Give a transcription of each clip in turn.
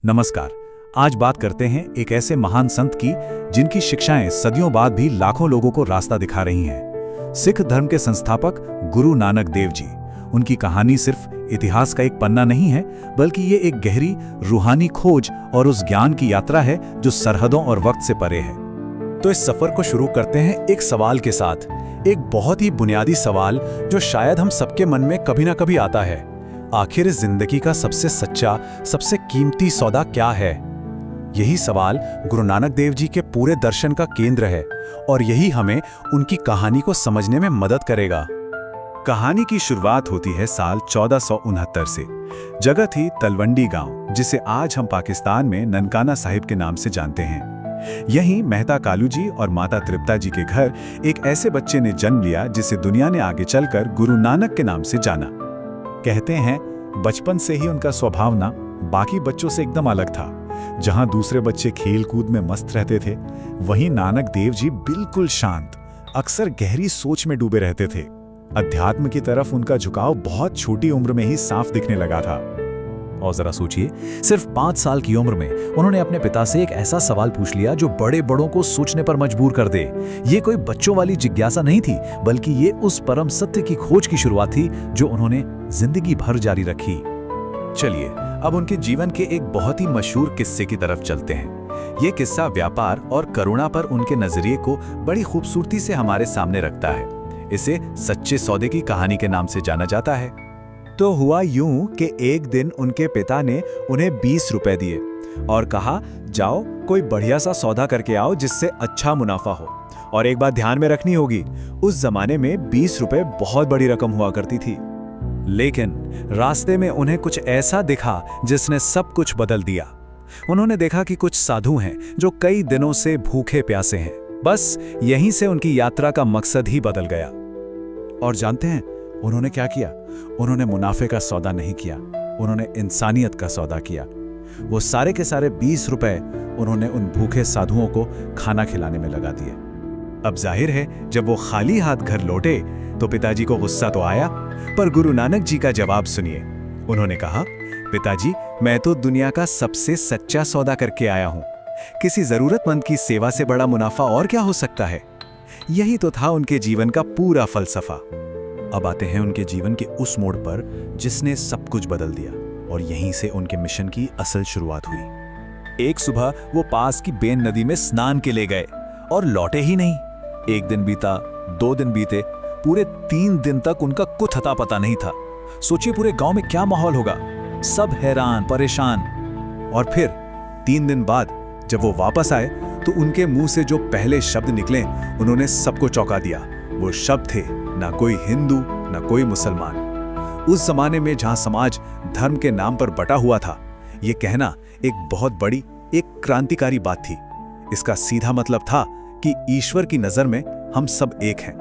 नमस्कार। आज बात करते हैं एक ऐसे महान संत की जिनकी शिक्षाएं सदियों बाद भी लाखों लोगों को रास्ता दिखा रही हैं। सिख धर्म के संस्थापक गुरु नानक देव जी। उनकी कहानी सिर्फ इतिहास का एक पन्ना नहीं है, बल्कि ये एक गहरी रूहानी खोज और उस ज्ञान की यात्रा है जो सरहदों और वक्त से परे है। तो इस सफर को शुरू करते हैं एक सवाल के साथ, एक बहुत ही बुनियादी सवाल जो शायद हम सबके मन में कभी ना कभी आता है। आखिर इस जिंदगी का सबसे सच्चा, सबसे कीमती सौदा क्या है? यही सवाल गुरु नानक देव जी के पूरे दर्शन का केंद्र है और यही हमें उनकी कहानी को समझने में मदद करेगा। कहानी की शुरुआत होती है साल 1469 से। जगह थी तलवंडी गांव, जिसे आज हम पाकिस्तान में ननकाना साहिब के नाम से जानते हैं। यहीं मेहता कालू जी और माता तृप्ता जी के घर एक ऐसे बच्चे ने जन्म लिया जिसे दुनिया ने आगे चलकर गुरु नानक के नाम से जाना। कहते हैं बचपन से ही उनका स्वभाव ना बाकी बच्चों से एकदम अलग था। जहां दूसरे बच्चे खेल कूद में मस्त रहते थे, वहीं नानक देव जी बिल्कुल शांत, अक्सर गहरी सोच में डूबे रहते थे। अध्यात्म की तरफ उनका झुकाव बहुत छोटी उम्र में ही साफ दिखने लगा था। और जरा सोचिए, सिर्फ 5 साल की उम्र में उन्होंने अपने पिता से एक ऐसा सवाल पूछ लिया जो बड़े बड़ों को सोचने पर मजबूर कर दे। ये कोई बच्चों वाली जिज्ञासा नहीं थी, बल्कि ये उस परम सत्य की खोज की शुरुआत थी जो उन्होंने जिंदगी भर जारी रखी। चलिए अब उनके जीवन के एक बहुत ही मशहूर किस्से की तरफ चलते हैं। ये किस्सा व्यापार और करुणा पर उनके नजरिए को बड़ी खूबसूरती से हमारे सामने रखता है। इसे सच्चे सौदे की कहानी के नाम से जाना जाता है। तो हुआ यूं कि एक दिन उनके पिता ने उन्हें 20 रुपए दिए और कहा, जाओ कोई बढ़िया सा सौदा करके आओ जिससे अच्छा मुनाफा हो। और एक बात ध्यान में रखनी होगी, उस जमाने में 20 रुपए बहुत बड़ी रकम हुआ करती थी। लेकिन रास्ते में उन्हें कुछ ऐसा दिखा जिसने सब कुछ बदल दिया। उन्होंने देखा कि कुछ साधु हैं जो कई दिनों से भूखे प्यासे हैं। बस यहीं से उनकी यात्रा का मकसद ही बदल गया। और जानते हैं उन्होंने क्या किया? उन्होंने मुनाफे का सौदा नहीं किया, उन्होंने इंसानियत का सौदा किया। वो सारे के सारे 20 रुपए उन्होंने उन भूखे साधुओं को खाना खिलाने में लगा दिए। अब जाहिर है जब वो खाली हाथ घर लौटे तो पिताजी को गुस्सा तो आया, पर गुरु नानक जी का जवाब सुनिए। उन्होंने कहा, पिताजी मैं तो दुनिया का सबसे सच्चा सौदा करके आया हूं। किसी जरूरतमंद की सेवा से बड़ा मुनाफा और क्या हो सकता है? यही तो था उनके जीवन का पूरा फलसफा। अब आते हैं उनके जीवन के उस मोड़ पर जिसने सब कुछ बदल दिया, और यहीं से उनके मिशन की असल शुरुआत हुई। एक सुबह वो पास की बेन नदी में स्नान के लिए गए और लौटे ही नहीं। 1 दिन बीता, 2 दिन बीते, पूरे 3 दिन तक उनका कुछ अता पता नहीं था। सोचिए पूरे गांव में क्या माहौल होगा, सब हैरान परेशान। और फिर 3 दिन बाद जब वो वापस आए तो उनके मुंह से जो पहले शब्द निकले उन्होंने सबको चौंका दिया। वो शब्द थे, ना कोई हिंदू ना कोई मुसलमान। उस जमाने में जहां समाज धर्म के नाम पर बटा हुआ था, यह कहना एक बहुत बड़ी, एक क्रांतिकारी बात थी। इसका सीधा मतलब था कि ईश्वर की नजर में हम सब एक हैं।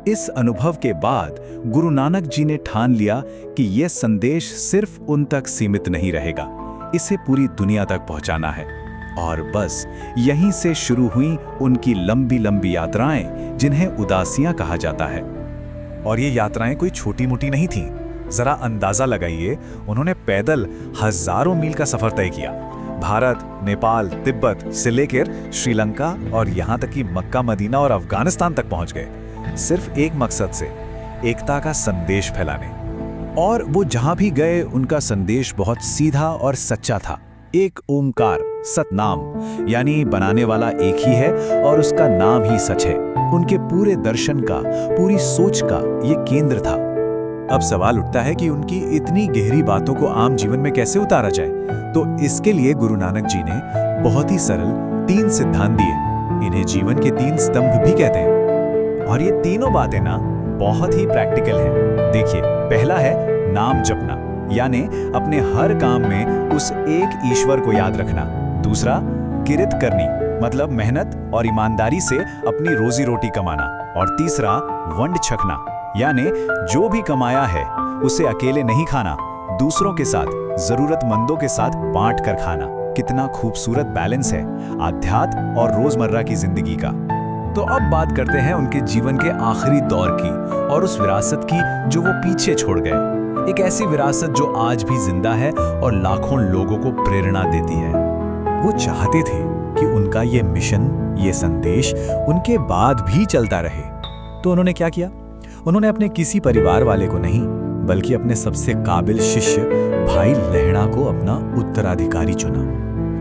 इस अनुभव के बाद गुरु नानक जी ने ठान लिया कि यह संदेश सिर्फ उन तक सीमित नहीं रहेगा, इसे पूरी दुनिया तक पहुंचाना है। और बस यहीं से शुरू हुई उनकी लंबी लंबी यात्राएं, जिन्हें उदासियां कहा जाता है। और ये यात्राएं कोई छोटी मोटी नहीं थीं। जरा अंदाजा लगाइए, उन्होंने पैदल हजारों मील का सफर तय किया। भारत, नेपाल, तिब्बत से लेकर श्रीलंका और यहां तक कि मक्का, मदीना और अफगानिस्तान तक पहुंच गए, सिर्फ एक मकसद से, एकता का संदेश फैलाने। और वो जहां भी गए उनका संदेश बहुत सीधा और सच्चा था। एक ओमकार, सतनाम, यानी बनाने वाला एक ही है और उसका नाम ही सच है। उनके पूरे दर्शन का, पूरी सोच का ये केंद्र था। अब सवाल उठता है कि उनकी इतनी गहरी बातों को आम जीवन में कैसे उतारा जाए। तो इसके लिए गुरु नानक जी ने बहुत ही सरल 3 सिद्धांत दिए। इन्हें जीवन के 3 स्तंभ भी कहते हैं। और ये तीनों बातें ना बहुत ही प्रैक्टिकल हैं। देखिए, पहला है नाम जपना, यानी अपने हर काम में उस एक ईश्वर को याद रखना। दूसरा, किरित करनी, मतलब मेहनत और ईमानदारी से अपनी रोजी रोटी कमाना। और तीसरा, वंड छकना, यानी जो भी कमाया है उसे अकेले नहीं खाना, दूसरों के साथ, जरूरतमंदों के साथ बांट कर खाना। कितना खूबसूरत बैलेंस है आध्यात्म और रोजमर्रा की जिंदगी का। तो अब बात करते हैं उनके जीवन के आखिरी दौर की और उस विरासत की जो वो पीछे छोड़ गए। एक ऐसी विरासत जो आज भी जिंदा है और लाखों लोगों को प्रेरणा देती है। वो चाहते थे कि उनका ये मिशन, ये संदेश उनके बाद भी चलता रहे। तो उन्होंने क्या किया? उन्होंने अपने किसी परिवार वाले को नहीं, बल्कि अपने सबसे काबिल शिष्य भाई लहणा को अपना उत्तराधिकारी चुना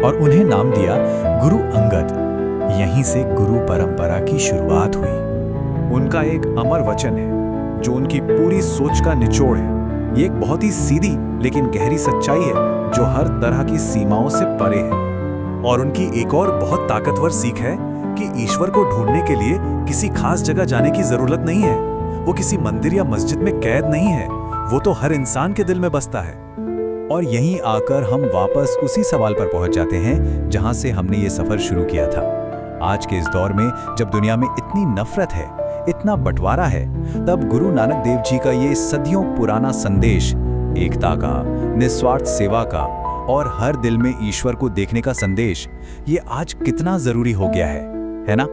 और उन्हें नाम दिया गुरु अंगद। यहीं से गुरु परंपरा की शुरुआत हुई। उनका एक अमर वचन है जो उनकी पूरी सोच का निचोड़ है। ये एक बहुत ही सीधी लेकिन गहरी सच्चाई है जो हर तरह की सीमाओं से परे है। और उनकी एक और बहुत ताकतवर सीख है कि ईश्वर को ढूंढने के लिए किसी खास जगह जाने की जरूरत नहीं है। वो किसी मंदिर या मस्जिद में कैद नहीं है, वो तो हर इंसान के दिल में बसता है। और यहीं आकर हम वापस उसी सवाल पर पहुंच जाते हैं जहां से हमने ये सफर शुरू किया था। आज के इस दौर में जब दुनिया में इतनी नफरत है, इतना बंटवारा है, तब गुरु नानक देव जी का ये सदियों पुराना संदेश, एकता का, निस्वार्थ सेवा का और हर दिल में ईश्वर को देखने का संदेश, ये आज कितना जरूरी हो गया है ना?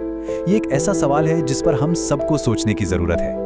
ये एक ऐसा सवाल है जिस पर हम सबको सोचने की जरूरत है।